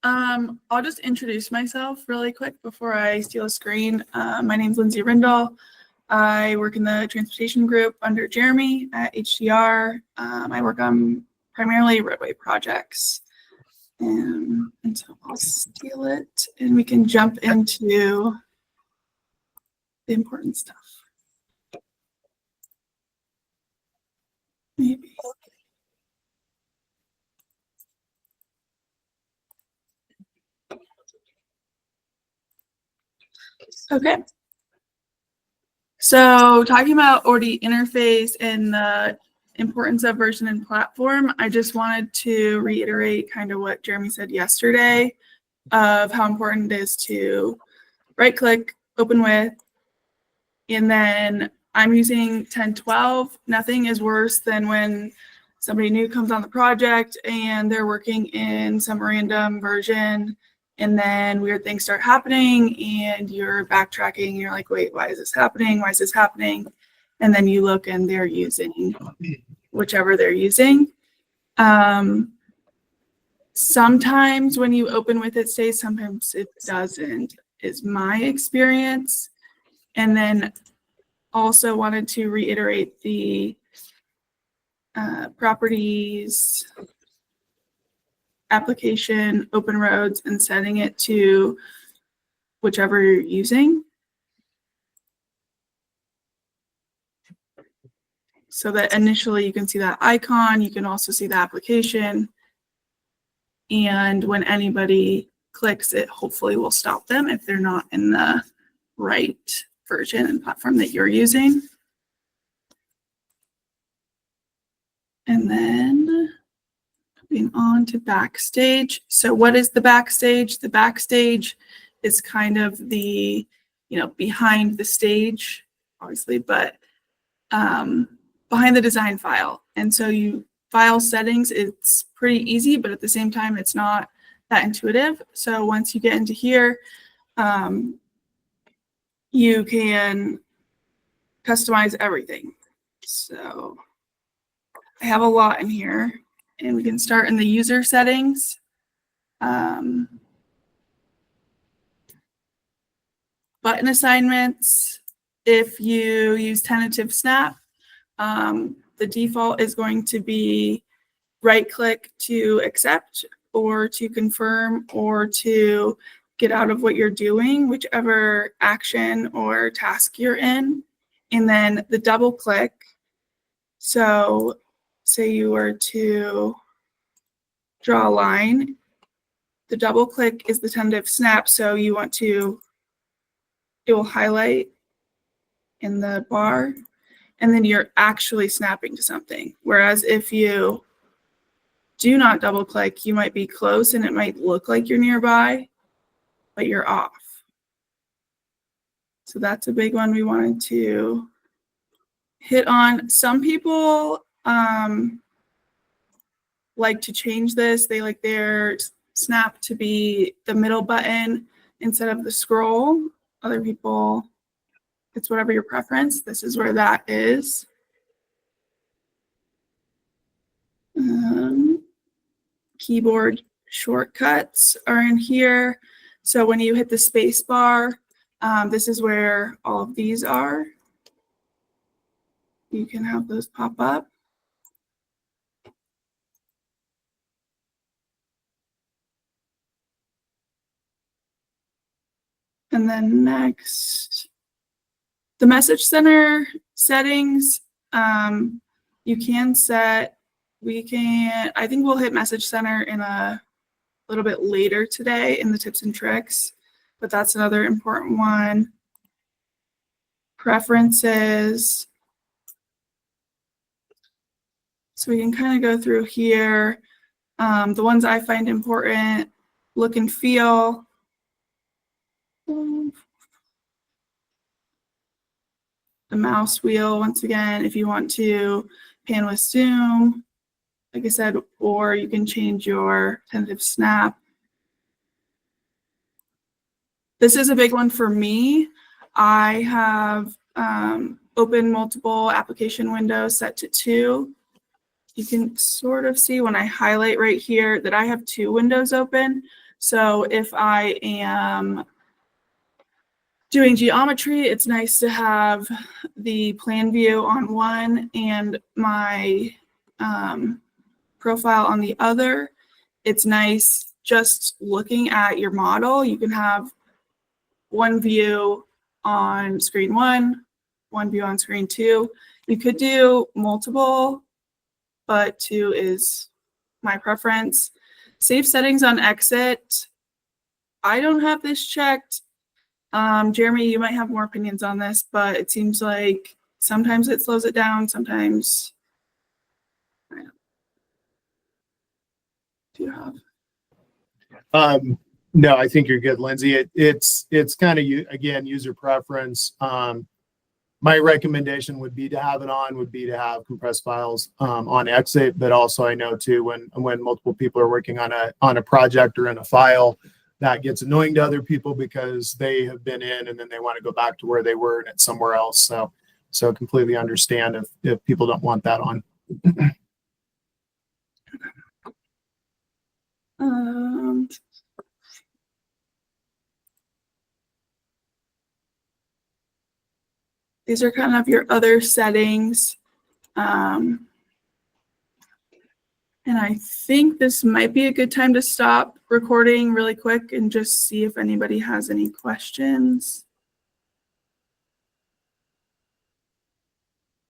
I'll just introduce myself really quick before I steal a screen. My name's Lindsay Rindall. I work in the transportation group under Jeremy at HDR. I work on primarily roadway projects. And so I'll steal it and we can jump into the important stuff. Maybe. Okay. So talking about ORD interface and the importance of version and platform, I just wanted to reiterate kind of what Jeremy said yesterday of how important it is to right click, open with, and then I'm using 10.12. Nothing is worse than when somebody new comes on the project and they're working in some random version and then weird things start happening and you're backtracking. You're like, wait, why is this happening? Why is this happening? And then you look and they're using whichever they're using. Sometimes when you open with it stays, sometimes it doesn't, is my experience. And then also wanted to reiterate the properties, application, open roads, and setting it to whichever you're using. So that initially you can see that icon, you can also see the application. And when anybody clicks, it hopefully will stop them if they're not in the right version and platform that you're using. And then moving on to Backstage. So what is the Backstage? The Backstage is kind of the, behind the stage, obviously, but behind the design file. And so you file settings, it's pretty easy, but at the same time, it's not that intuitive. So once you get into here, you can customize everything. So I have a lot in here and we can start in the user settings. Button assignments, if you use tentative snap, the default is going to be right click to accept or to confirm or to get out of what you're doing, whichever action or task you're in. And then the double click. So say you were to draw a line, the double click is the tentative snap. So you want to, it will highlight in the bar and then you're actually snapping to something. Whereas if you do not double click, you might be close and it might look like you're nearby, but you're off. So that's a big one we wanted to hit on. Some people like to change this. They like their snap to be the middle button instead of the scroll. Other people, it's whatever your preference. This is where that is. Keyboard shortcuts are in here. So when you hit the space bar, this is where all of these are. You can have those pop up. And then next, the message center settings, you can set, I think we'll hit message center in a little bit later today in the tips and tricks, but that's another important one. Preferences. So we can kind of go through here. The ones I find important, look and feel. The mouse wheel, once again, if you want to pan with zoom, like I said, or you can change your tentative snap. This is a big one for me. I have opened multiple application windows set to 2. You can sort of see when I highlight right here that I have 2 windows open. So if I am doing geometry, it's nice to have the plan view on one and my profile on the other. It's nice just looking at your model. You can have one view on screen one view on screen two. You could do multiple, but two is my preference. Save settings on exit. I don't have this checked. Jeremy, you might have more opinions on this, but it seems like sometimes it slows it down, sometimes. Do you have? No, I think you're good, Lindsay. It's kind of, again, user preference. My recommendation would be to have it on, would be to have compressed files on exit, but also I know too when multiple people are working on a project or in a file, that gets annoying to other people because they have been in and then they want to go back to where they were and it's somewhere else. So completely understand if people don't want that on. These are kind of your other settings. And I think this might be a good time to stop recording really quick and just see if anybody has any questions.